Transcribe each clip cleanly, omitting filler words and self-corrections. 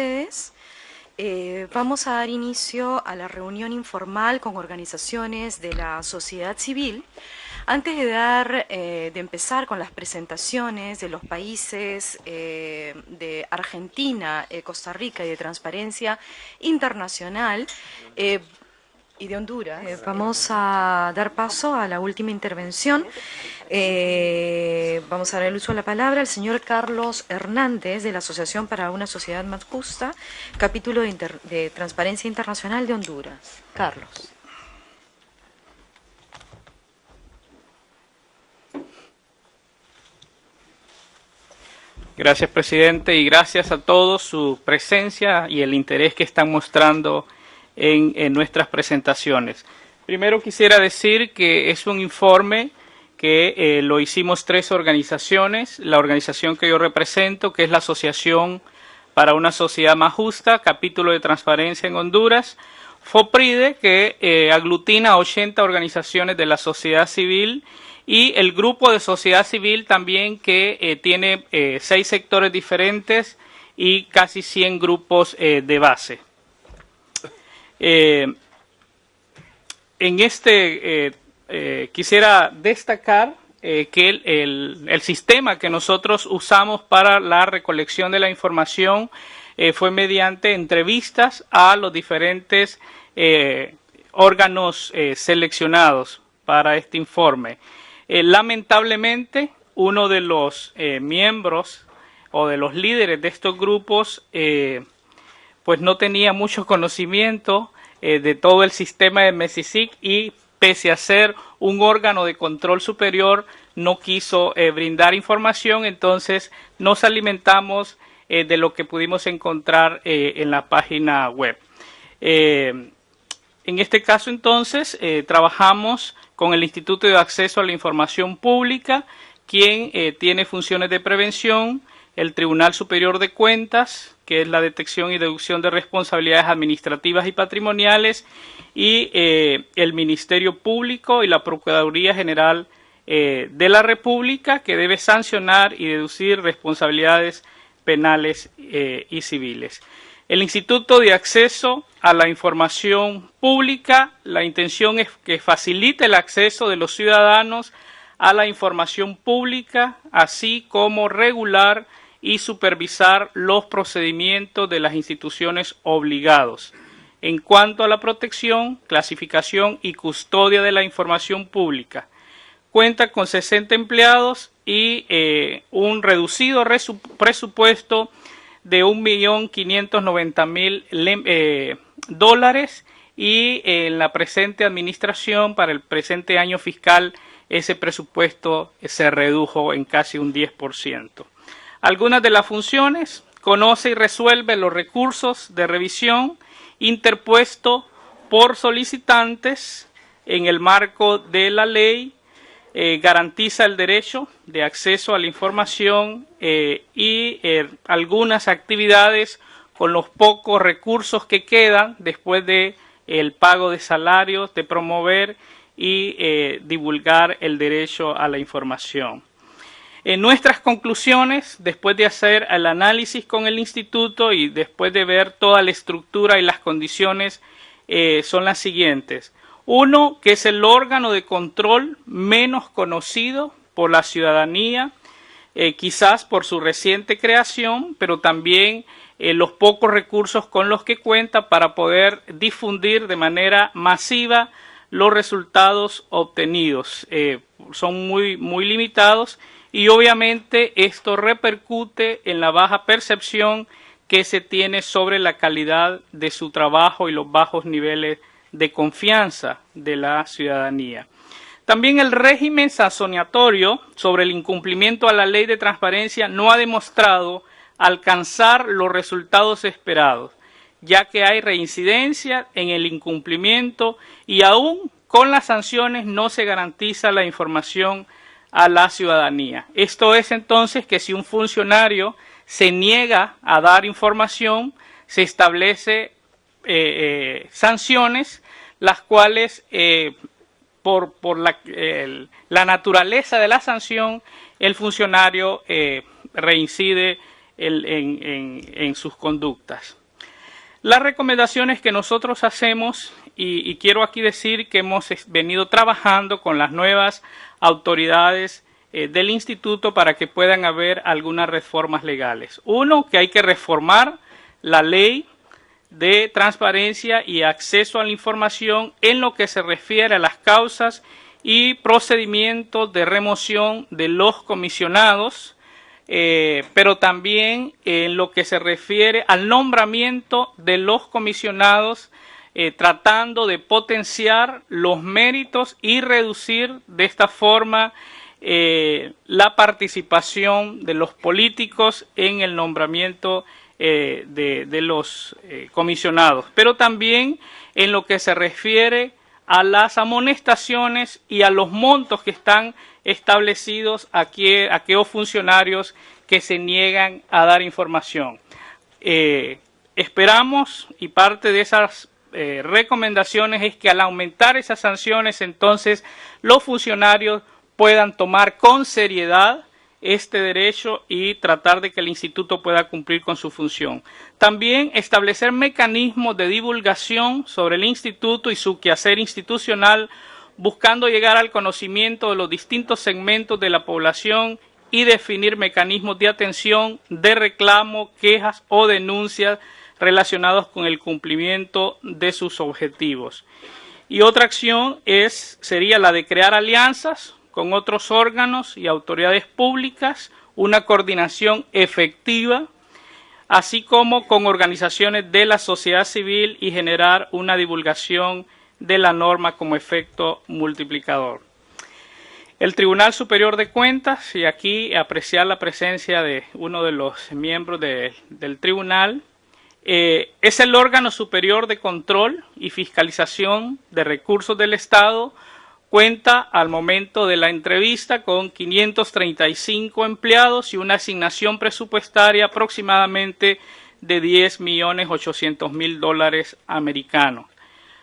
ustedes. Vamos a dar inicio a la reunión informal con organizaciones de la sociedad civil. Antes de empezar con las presentaciones de los países de Argentina, Costa Rica y de Transparencia Internacional, y de Honduras, vamos a dar paso a la última intervención. Vamos a dar el uso de la palabra al señor Carlos Hernández, de la Asociación para una Sociedad Más Justa, capítulo de Transparencia Internacional de Honduras. Carlos. Gracias, presidente, y gracias a todos su presencia y el interés que están mostrando en nuestras presentaciones. Primero quisiera decir que es un informe que lo hicimos 3 organizaciones. La organización que yo represento, que es la Asociación para una Sociedad Más Justa, capítulo de Transparencia en Honduras, FOPRIDE, que aglutina a 80 organizaciones de la sociedad civil, y el grupo de sociedad civil también, que tiene 6 sectores diferentes y casi 100 grupos de base. Quisiera destacar que el sistema que nosotros usamos para la recolección de la información fue mediante entrevistas a los diferentes órganos seleccionados para este informe. Lamentablemente, uno de los miembros o de los líderes de estos grupos pues no tenía mucho conocimiento de todo el sistema de MESICIC, y pese a ser un órgano de control superior, no quiso brindar información. Entonces nos alimentamos de lo que pudimos encontrar en la página web. En este caso, entonces, trabajamos con el Instituto de Acceso a la Información Pública, quien tiene funciones de prevención, el Tribunal Superior de Cuentas, que es la detección y deducción de responsabilidades administrativas y patrimoniales, y el Ministerio Público y la Procuraduría General de la República, que debe sancionar y deducir responsabilidades penales y civiles. El Instituto de Acceso a la Información Pública, la intención es que facilite el acceso de los ciudadanos a la información pública, así como regular y supervisar los procedimientos de las instituciones obligados en cuanto a la protección, clasificación y custodia de la información pública. Cuenta con 60 empleados y un reducido presupuesto de $1.590.000, y en la presente administración, para el presente año fiscal, ese presupuesto se redujo en casi un 10%. Algunas de las funciones: conoce y resuelve los recursos de revisión interpuestos por solicitantes en el marco de la ley, garantiza el derecho de acceso a la información y algunas actividades con los pocos recursos que quedan después de el pago de salarios, de promover y divulgar el derecho a la información. En nuestras conclusiones, después de hacer el análisis con el instituto y después de ver toda la estructura y las condiciones, son las siguientes. 1, que es el órgano de control menos conocido por la ciudadanía, quizás por su reciente creación, pero también los pocos recursos con los que cuenta para poder difundir de manera masiva los resultados obtenidos. Son muy limitados, y obviamente esto repercute en la baja percepción que se tiene sobre la calidad de su trabajo y los bajos niveles de confianza de la ciudadanía. También el régimen sancionatorio sobre el incumplimiento a la ley de transparencia no ha demostrado alcanzar los resultados esperados, ya que hay reincidencia en el incumplimiento y aún con las sanciones no se garantiza la información a la ciudadanía. Esto es entonces que si un funcionario se niega a dar información, se establece sanciones, las cuales por la naturaleza de la sanción, el funcionario reincide en sus conductas. Las recomendaciones que nosotros hacemos, y quiero aquí decir que hemos venido trabajando con las nuevas autoridades del instituto para que puedan haber algunas reformas legales. Uno, que hay que reformar la ley de transparencia y acceso a la información en lo que se refiere a las causas y procedimientos de remoción de los comisionados, pero también en lo que se refiere al nombramiento de los comisionados, tratando de potenciar los méritos y reducir de esta forma la participación de los políticos en el nombramiento de los comisionados, pero también en lo que se refiere a las amonestaciones y a los montos que están establecidos a aquellos funcionarios que se niegan a dar información. Esperamos, y parte de esas recomendaciones es que al aumentar esas sanciones, entonces los funcionarios puedan tomar con seriedad este derecho y tratar de que el instituto pueda cumplir con su función. También establecer mecanismos de divulgación sobre el instituto y su quehacer institucional, buscando llegar al conocimiento de los distintos segmentos de la población y definir mecanismos de atención, de reclamo, quejas o denuncias relacionados con el cumplimiento de sus objetivos. Y otra acción sería la de crear alianzas con otros órganos y autoridades públicas, una coordinación efectiva, así como con organizaciones de la sociedad civil y generar una divulgación de la norma como efecto multiplicador. El Tribunal Superior de Cuentas, y aquí apreciar la presencia de uno de los miembros del tribunal, es el órgano superior de control y fiscalización de recursos del Estado. Cuenta al momento de la entrevista con 535 empleados y una asignación presupuestaria aproximadamente de $10.800.000 americanos.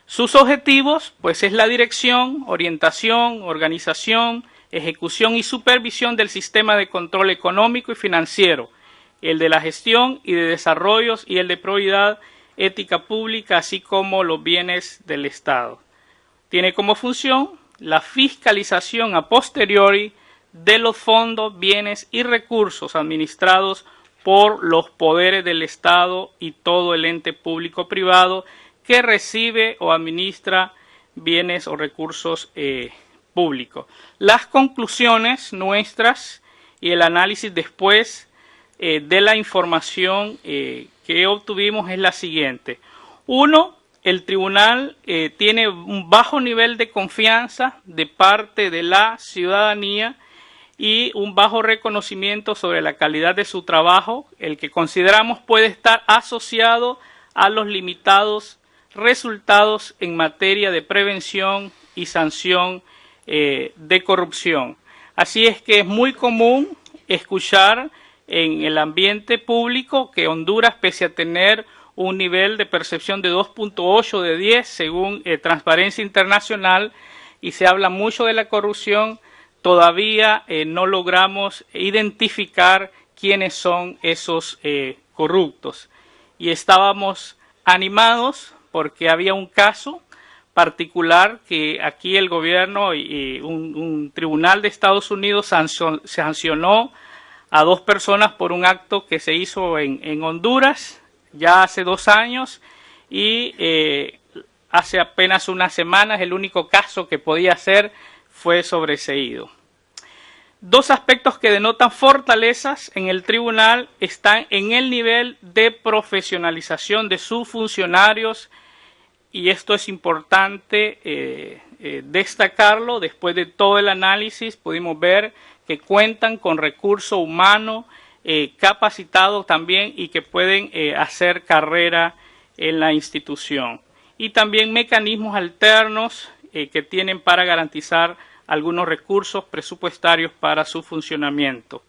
Sus objetivos, pues, es la dirección, orientación, organización, ejecución y supervisión del sistema de control económico y financiero, el de la gestión y de desarrollos y el de probidad, ética pública, así como los bienes del Estado. Tiene como función la fiscalización a posteriori de los fondos, bienes y recursos administrados por los poderes del Estado y todo el ente público privado que recibe o administra bienes o recursos públicos. Las conclusiones nuestras y el análisis después de la información que obtuvimos es la siguiente. Uno, el tribunal tiene un bajo nivel de confianza de parte de la ciudadanía y un bajo reconocimiento sobre la calidad de su trabajo, el que consideramos puede estar asociado a los limitados resultados en materia de prevención y sanción de corrupción. Así es que es muy común escuchar en el ambiente público que Honduras, pese a tener un nivel de percepción de 2.8 de 10 según Transparencia Internacional, y se habla mucho de la corrupción, todavía no logramos identificar quiénes son esos corruptos. Y estábamos animados porque había un caso particular que aquí el gobierno y un tribunal de Estados Unidos sancionó a 2 personas por un acto que se hizo en Honduras ya hace 2 años y hace apenas unas semanas el único caso que podía ser fue sobreseído. 2 aspectos que denotan fortalezas en el tribunal están en el nivel de profesionalización de sus funcionarios, y esto es importante destacarlo. Después de todo el análisis pudimos ver que cuentan con recurso humano capacitado también y que pueden hacer carrera en la institución. Y también mecanismos alternos que tienen para garantizar algunos recursos presupuestarios para su funcionamiento.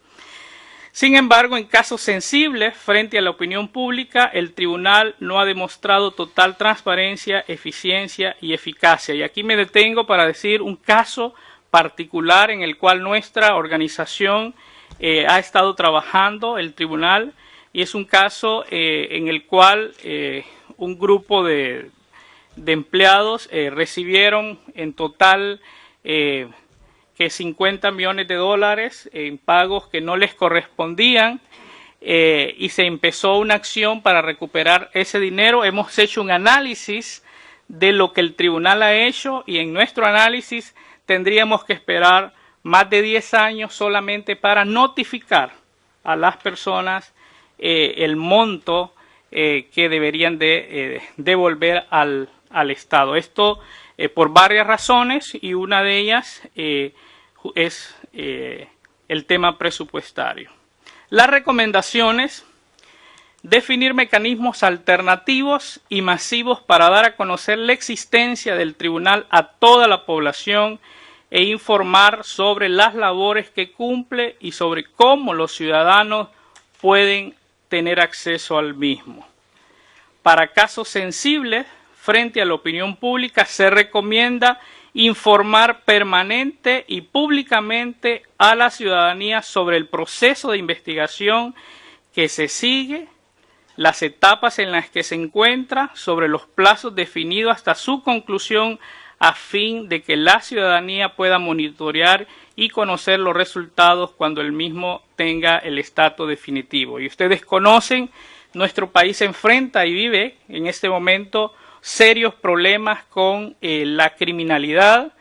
Sin embargo, en casos sensibles frente a la opinión pública, el tribunal no ha demostrado total transparencia, eficiencia y eficacia. Y aquí me detengo para decir un caso particular en el cual nuestra organización ha estado trabajando. El tribunal y es un caso en el cual un grupo de empleados recibieron en total que 50 millones de dólares en pagos que no les correspondían, y se empezó una acción para recuperar ese dinero. Hemos hecho un análisis de lo que el tribunal ha hecho, y en nuestro análisis tendríamos que esperar más de 10 años solamente para notificar a las personas el monto que deberían de devolver al Estado. Esto por varias razones, y una de ellas es el tema presupuestario. Las recomendaciones: definir mecanismos alternativos y masivos para dar a conocer la existencia del tribunal a toda la población e informar sobre las labores que cumple y sobre cómo los ciudadanos pueden tener acceso al mismo. Para casos sensibles frente a la opinión pública, se recomienda informar permanente y públicamente a la ciudadanía sobre el proceso de investigación que se sigue, las etapas en las que se encuentra, sobre los plazos definidos hasta su conclusión, a fin de que la ciudadanía pueda monitorear y conocer los resultados cuando el mismo tenga el estatus definitivo. Y ustedes conocen, nuestro país se enfrenta y vive en este momento serios problemas con la criminalidad.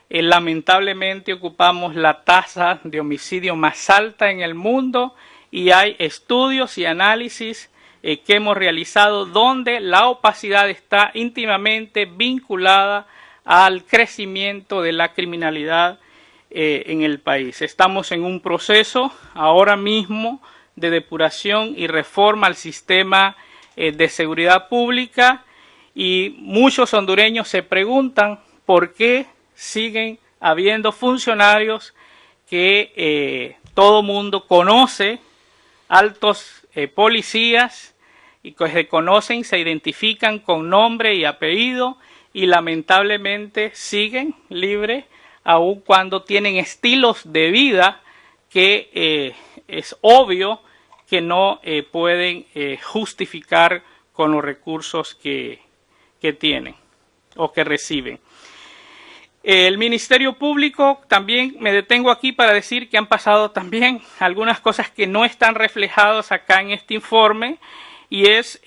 Lamentablemente ocupamos la tasa de homicidio más alta en el mundo, y hay estudios y análisis que hemos realizado donde la opacidad está íntimamente vinculada al crecimiento de la criminalidad en el país. Estamos en un proceso ahora mismo de depuración y reforma al sistema de seguridad pública, y muchos hondureños se preguntan por qué siguen habiendo funcionarios que todo mundo conoce, altos policías, y que se conocen, se identifican con nombre y apellido, y lamentablemente siguen libres, aun cuando tienen estilos de vida que es obvio que no pueden justificar con los recursos que tienen o que reciben. El Ministerio Público, también me detengo aquí para decir que han pasado también algunas cosas que no están reflejadas acá en este informe, y es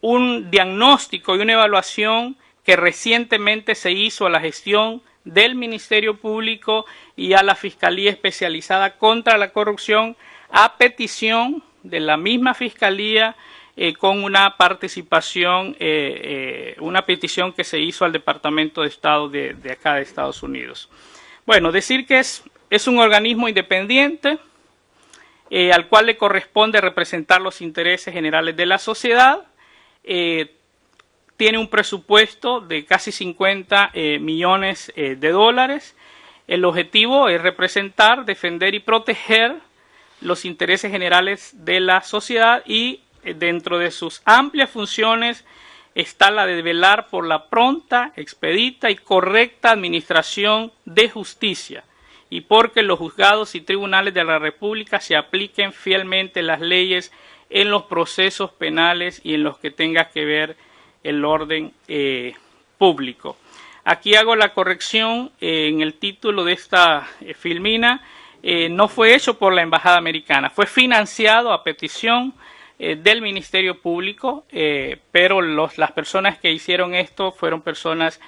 un diagnóstico y una evaluación que recientemente se hizo a la gestión del Ministerio Público y a la Fiscalía Especializada contra la Corrupción, a petición de la misma Fiscalía, con una participación, una petición que se hizo al Departamento de Estado de acá de Estados Unidos. Bueno, decir que es un organismo independiente al cual le corresponde representar los intereses generales de la sociedad. Tiene un presupuesto de casi 50 millones de dólares. El objetivo es representar, defender y proteger los intereses generales de la sociedad, y dentro de sus amplias funciones está la de velar por la pronta, expedita y correcta administración de justicia, y porque los juzgados y tribunales de la República se apliquen fielmente las leyes en los procesos penales y en los que tenga que ver el orden público. Aquí hago la corrección en el título de esta filmina. No fue hecho por la Embajada Americana, fue financiado a petición del Ministerio Público, pero las personas que hicieron esto fueron personas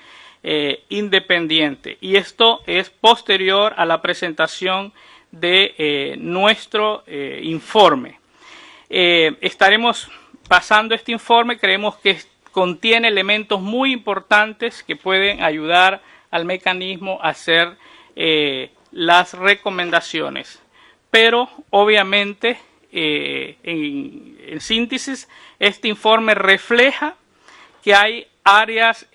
independientes, y esto es posterior a la presentación de nuestro informe. Estaremos pasando este informe. Creemos que contiene elementos muy importantes que pueden ayudar al mecanismo a hacer las recomendaciones, pero obviamente en síntesis, este informe refleja que hay áreas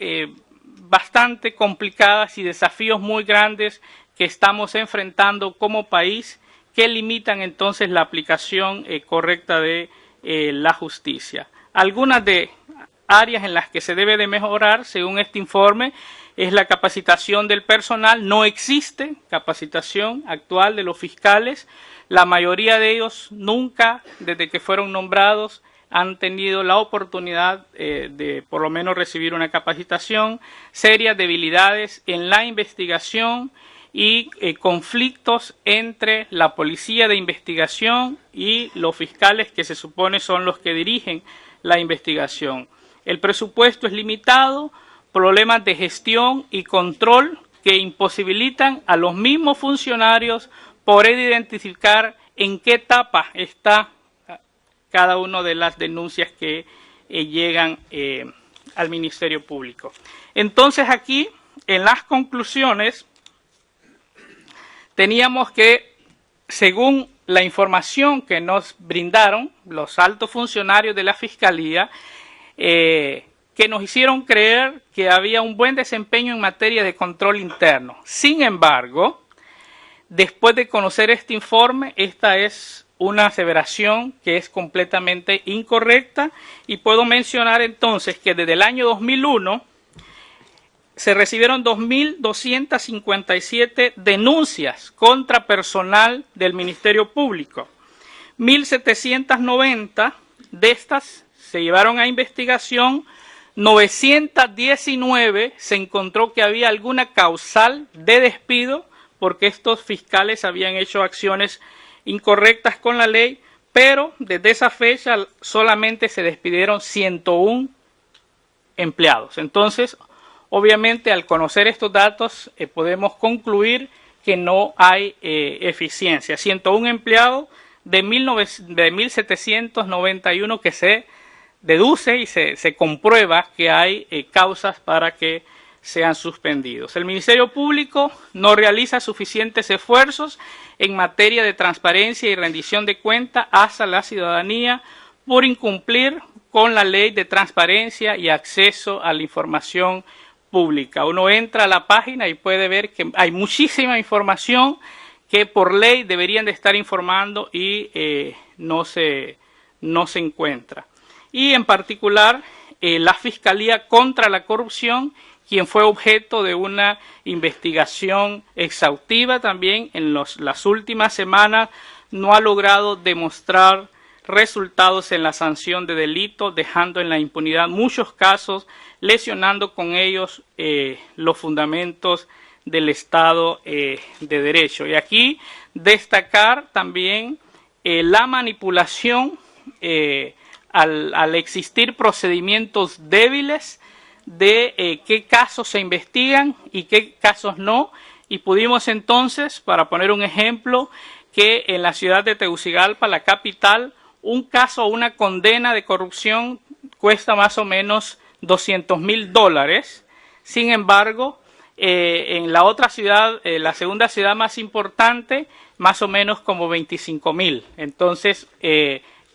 bastante complicadas y desafíos muy grandes que estamos enfrentando como país, que limitan entonces la aplicación correcta de la justicia. Algunas de áreas en las que se debe de mejorar, según este informe, es la capacitación del personal. No existe capacitación actual de los fiscales. La mayoría de ellos nunca, desde que fueron nombrados, han tenido la oportunidad de por lo menos recibir una capacitación. Serias debilidades en la investigación y conflictos entre la policía de investigación y los fiscales, que se supone son los que dirigen la investigación. El presupuesto es limitado, problemas de gestión y control que imposibilitan a los mismos funcionarios poder identificar en qué etapa está cada una de las denuncias que llegan al Ministerio Público. Entonces aquí, en las conclusiones, teníamos que, según la información que nos brindaron los altos funcionarios de la Fiscalía, que nos hicieron creer que había un buen desempeño en materia de control interno. Sin embargo, después de conocer este informe, esta es una aseveración que es completamente incorrecta, y puedo mencionar entonces que desde el año 2001 se recibieron 2.257 denuncias contra personal del Ministerio Público. 1.790 de estas se llevaron a investigación, 919 se encontró que había alguna causal de despido porque estos fiscales habían hecho acciones incorrectas con la ley, pero desde esa fecha solamente se despidieron 101 empleados. Entonces, obviamente, al conocer estos datos, podemos concluir que no hay eficiencia. 101 empleados de 1.791 que se deduce y se comprueba que hay causas para que sean suspendidos. El Ministerio Público no realiza suficientes esfuerzos en materia de transparencia y rendición de cuentas hacia la ciudadanía por incumplir con la ley de transparencia y acceso a la información pública. Uno entra a la página y puede ver que hay muchísima información que por ley deberían de estar informando y no se encuentra. Y en particular la Fiscalía contra la Corrupción, quien fue objeto de una investigación exhaustiva también en las últimas semanas, no ha logrado demostrar resultados en la sanción de delitos, dejando en la impunidad muchos casos, lesionando con ellos los fundamentos del Estado de Derecho. Y aquí destacar también la manipulación al existir procedimientos débiles de qué casos se investigan y qué casos no, y pudimos entonces, para poner un ejemplo, que en la ciudad de Tegucigalpa, la capital, un caso o una condena de corrupción cuesta más o menos $200,000. Sin embargo, en la otra ciudad, la segunda ciudad más importante, más o menos como 25,000. Entonces,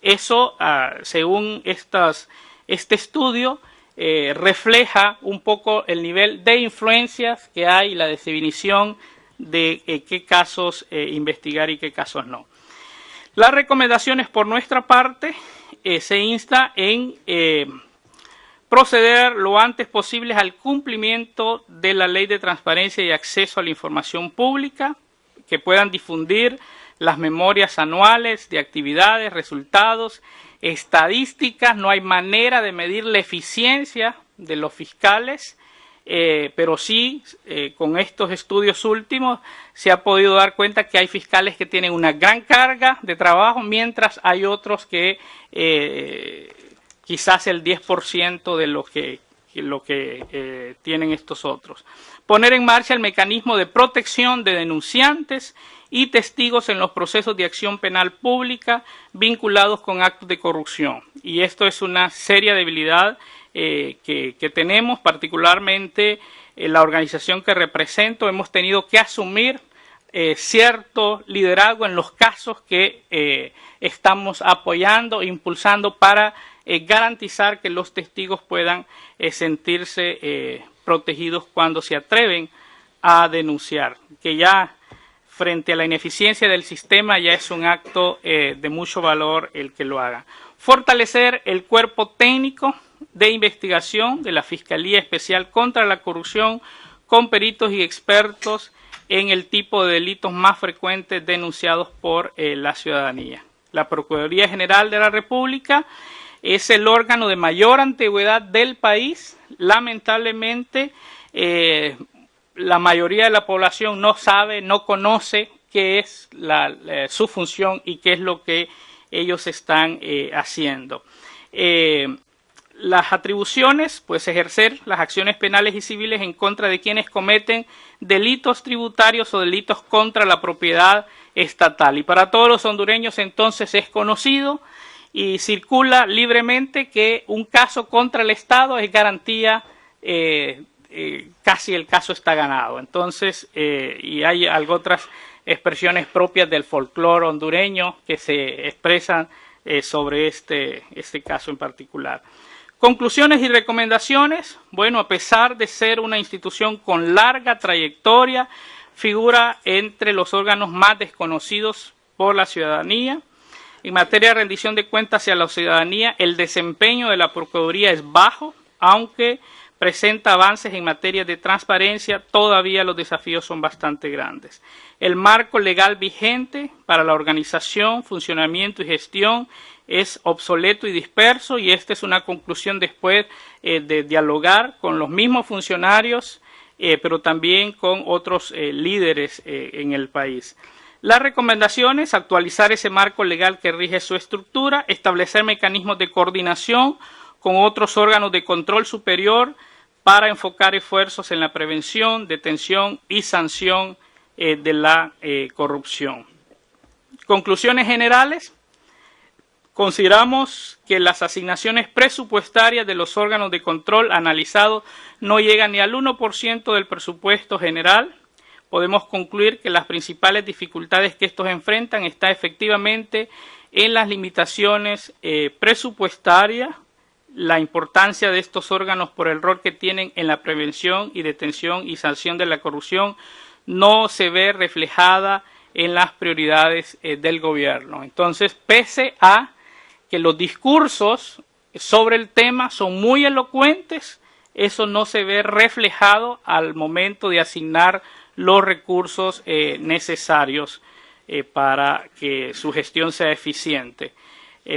eso, según este estudio, refleja un poco el nivel de influencias que hay y la definición de qué casos investigar y qué casos no. Las recomendaciones por nuestra parte se insta en proceder lo antes posible al cumplimiento de la Ley de Transparencia y Acceso a la Información Pública, que puedan difundir las memorias anuales de actividades, resultados, estadísticas. No hay manera de medir la eficiencia de los fiscales, pero sí, con estos estudios últimos se ha podido dar cuenta que hay fiscales que tienen una gran carga de trabajo, mientras hay otros que quizás el 10% de lo que tienen estos otros. Poner en marcha el mecanismo de protección de denunciantes y testigos en los procesos de acción penal pública vinculados con actos de corrupción. Y esto es una seria debilidad que tenemos, particularmente la organización que represento. Hemos tenido que asumir cierto liderazgo en los casos que estamos apoyando, impulsando para garantizar que los testigos puedan sentirse protegidos cuando se atreven a denunciar, que ya frente a la ineficiencia del sistema ya es un acto de mucho valor el que lo haga. Fortalecer el cuerpo técnico de investigación de la Fiscalía Especial contra la Corrupción con peritos y expertos en el tipo de delitos más frecuentes denunciados por la ciudadanía. La Procuraduría General de la República es el órgano de mayor antigüedad del país. Lamentablemente, la mayoría de la población no sabe, no conoce qué es su función y qué es lo que ellos están haciendo. Las atribuciones, pues ejercer las acciones penales y civiles en contra de quienes cometen delitos tributarios o delitos contra la propiedad estatal. Y para todos los hondureños entonces es conocido y circula libremente que un caso contra el Estado es garantía, casi el caso está ganado. Entonces, y hay otras expresiones propias del folclore hondureño que se expresan sobre este caso en particular. Conclusiones y recomendaciones. Bueno, a pesar de ser una institución con larga trayectoria, figura entre los órganos más desconocidos por la ciudadanía. En materia de rendición de cuentas hacia la ciudadanía, el desempeño de la Procuraduría es bajo, aunque presenta avances en materia de transparencia, todavía los desafíos son bastante grandes. El marco legal vigente para la organización, funcionamiento y gestión es obsoleto y disperso, y esta es una conclusión después de dialogar con los mismos funcionarios, pero también con otros líderes en el país. Las recomendaciones: actualizar ese marco legal que rige su estructura, establecer mecanismos de coordinación con otros órganos de control superior para enfocar esfuerzos en la prevención, detención y sanción de la corrupción. Conclusiones generales. Consideramos que las asignaciones presupuestarias de los órganos de control analizados no llegan ni al 1% del presupuesto general. Podemos concluir que las principales dificultades que estos enfrentan están efectivamente en las limitaciones presupuestarias, la importancia de estos órganos por el rol que tienen en la prevención y detención y sanción de la corrupción no se ve reflejada en las prioridades del gobierno. Entonces, pese a que los discursos sobre el tema son muy elocuentes, eso no se ve reflejado al momento de asignar los recursos necesarios para que su gestión sea eficiente.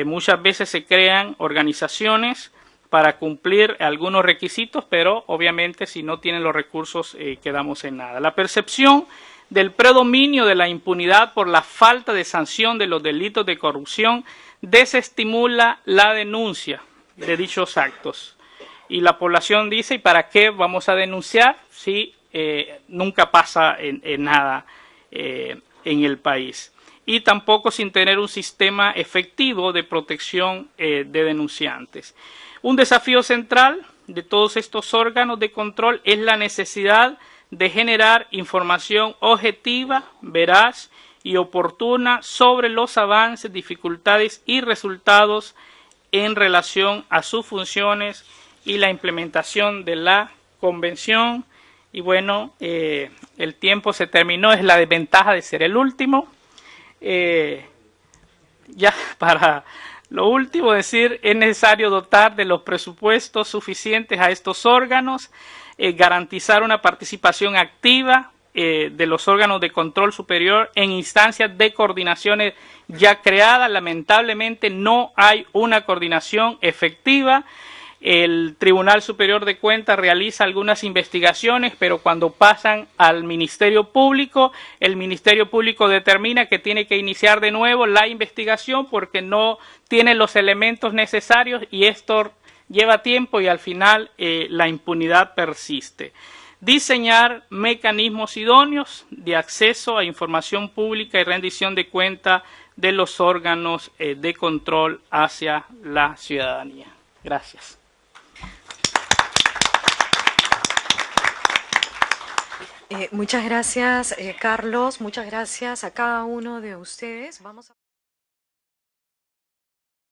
Muchas veces se crean organizaciones para cumplir algunos requisitos, pero obviamente si no tienen los recursos quedamos en nada. La percepción del predominio de la impunidad por la falta de sanción de los delitos de corrupción desestimula la denuncia de dichos actos. Y la población dice: ¿y para qué vamos a denunciar si nunca pasa nada en el país? Y tampoco sin tener un sistema efectivo de protección de denunciantes. Un desafío central de todos estos órganos de control es la necesidad de generar información objetiva, veraz y oportuna sobre los avances, dificultades y resultados en relación a sus funciones y la implementación de la convención. Y bueno, el tiempo se terminó, es la desventaja de ser el último. Ya para lo último decir, es necesario dotar de los presupuestos suficientes a estos órganos, garantizar una participación activa de los órganos de control superior en instancias de coordinaciones ya creadas. Lamentablemente no hay una coordinación efectiva. El Tribunal Superior de Cuentas realiza algunas investigaciones, pero cuando pasan al Ministerio Público, el Ministerio Público determina que tiene que iniciar de nuevo la investigación porque no tiene los elementos necesarios, y esto lleva tiempo y al final la impunidad persiste. Diseñar mecanismos idóneos de acceso a información pública y rendición de cuenta de los órganos de control hacia la ciudadanía. Gracias. Muchas gracias, Carlos. Muchas gracias a cada uno de ustedes. Vamos a